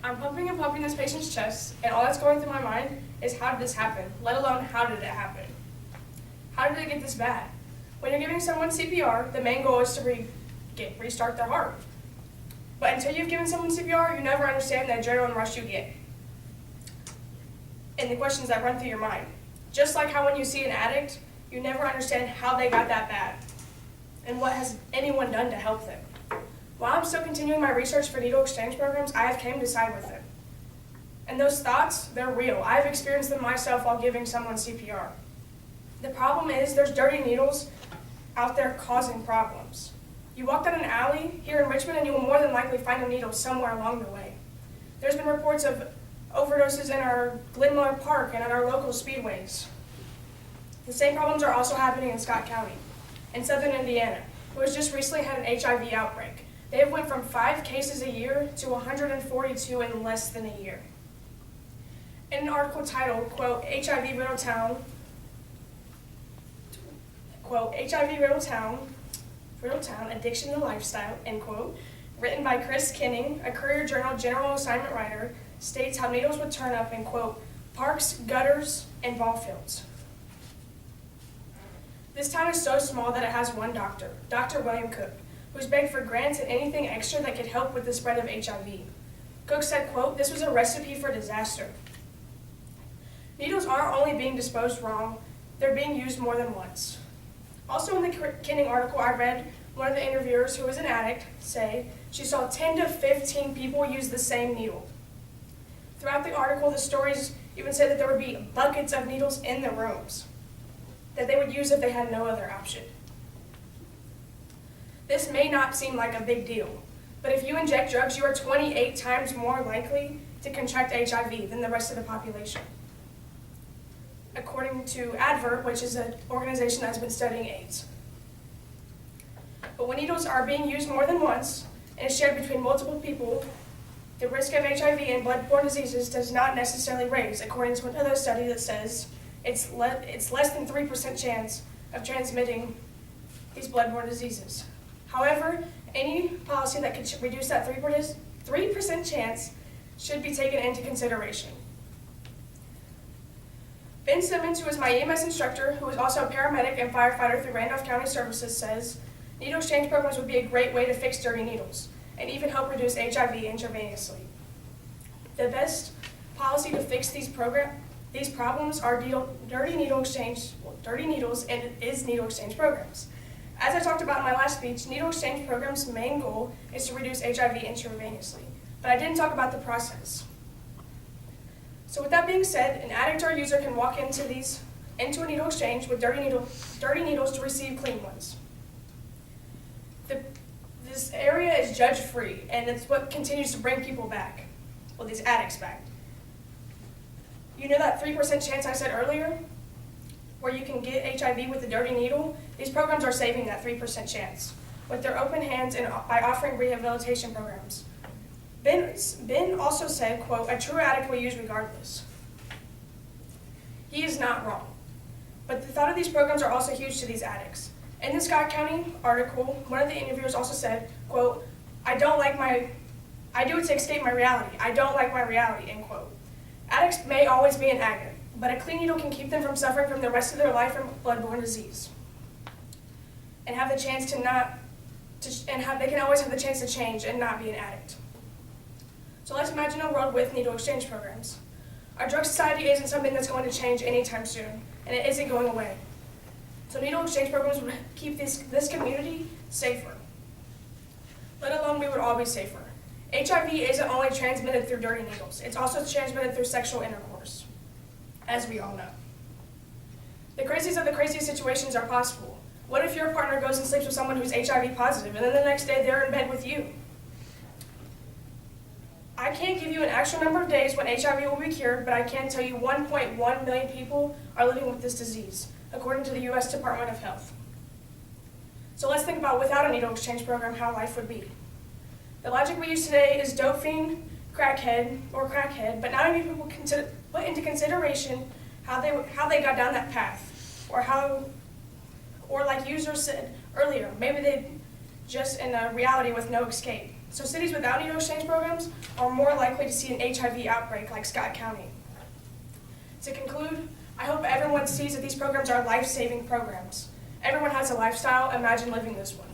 I'm pumping this patient's chest, and all that's going through my mind is how did this happen, let alone how did it happen? How did it get this bad? When you're giving someone CPR, the main goal is to restart their heart. But until you've given someone CPR, you never understand the adrenaline rush you get and the questions that run through your mind. Just like how when you see an addict, you never understand how they got that bad and what has anyone done to help them. While I'm still continuing my research for needle exchange programs, I have came to side with them. And those thoughts, they're real. I've experienced them myself while giving someone CPR. The problem is there's dirty needles out there causing problems. You walk down an alley here in Richmond and you will more than likely find a needle somewhere along the way. There's been reports of overdoses in our Glen Miller Park and at our local speedways. The same problems are also happening in Scott County, in southern Indiana, who has just recently had an HIV outbreak. They have went from 5 cases a year to 142 in less than a year. In an article titled, quote, HIV Riddle Town, quote, HIV Riddle Town, Addiction and Lifestyle, end quote, written by Chris Kenning, a Courier Journal general assignment writer, states how needles would turn up in, quote, parks, gutters, and ball fields. This town is so small that it has one doctor, Dr. William Cook, who's begged for grants and anything extra that could help with the spread of HIV. Cook said, quote, this was a recipe for disaster. Needles aren't only being disposed wrong, they're being used more than once. Also in the Kenning article, I read one of the interviewers, who was an addict, say she saw 10 to 15 people use the same needle. Throughout the article, the stories even said that there would be buckets of needles in the rooms that they would use if they had no other option. This may not seem like a big deal, but if you inject drugs, you are 28 times more likely to contract HIV than the rest of the population, according to ADVERT, which is an organization that has been studying AIDS. But when needles are being used more than once and is shared between multiple people, the risk of HIV and bloodborne diseases does not necessarily raise, according to another study that says it's less than 3% chance of transmitting these bloodborne diseases. However, any policy that could reduce that 3% chance should be taken into consideration. Ben Simmons, who is my EMS instructor, who is also a paramedic and firefighter through Randolph County Services, says needle exchange programs would be a great way to fix dirty needles and even help reduce HIV intravenously. The best policy to fix these problems are dirty needles and needle exchange programs. As I talked about in my last speech, needle exchange programs' main goal is to reduce HIV intravenously, but I didn't talk about the process. So with that being said, an addict or user can walk into a needle exchange with dirty needles to receive clean ones. This area is judge-free, and it's what continues to bring people back, well, these addicts back. You know that 3% chance I said earlier, where you can get HIV with a dirty needle? These programs are saving that 3% chance with their open hands and by offering rehabilitation programs. Ben also said, quote, a true addict will use regardless. He is not wrong, but the thought of these programs are also huge to these addicts. In the Scott County article, one of the interviewers also said, quote, I do it to escape my reality. I don't like my reality, end quote. Addicts may always be an addict, but a clean needle can keep them from suffering from the rest of their life from bloodborne disease and have the chance they can always have the chance to change and not be an addict. So let's imagine a world with needle exchange programs. Our drug society isn't something that's going to change anytime soon, and it isn't going away. So needle exchange programs would keep this community safer, let alone we would all be safer. HIV isn't only transmitted through dirty needles, it's also transmitted through sexual intercourse, as we all know. The craziest of the craziest situations are possible. What if your partner goes and sleeps with someone who's HIV positive, and then the next day they're in bed with you? I can't give you an actual number of days when HIV will be cured, but I can tell you 1.1 million people are living with this disease, according to the U.S. Department of Health. So let's think about without a needle exchange program how life would be. The logic we use today is dope fiend, crackhead, but not many people put into consideration how they got down that path, or like users said earlier, maybe they just in a reality with no escape. So cities without needle exchange programs are more likely to see an HIV outbreak like Scott County. To conclude, I hope everyone sees that these programs are life-saving programs. Everyone has a lifestyle, imagine living this one.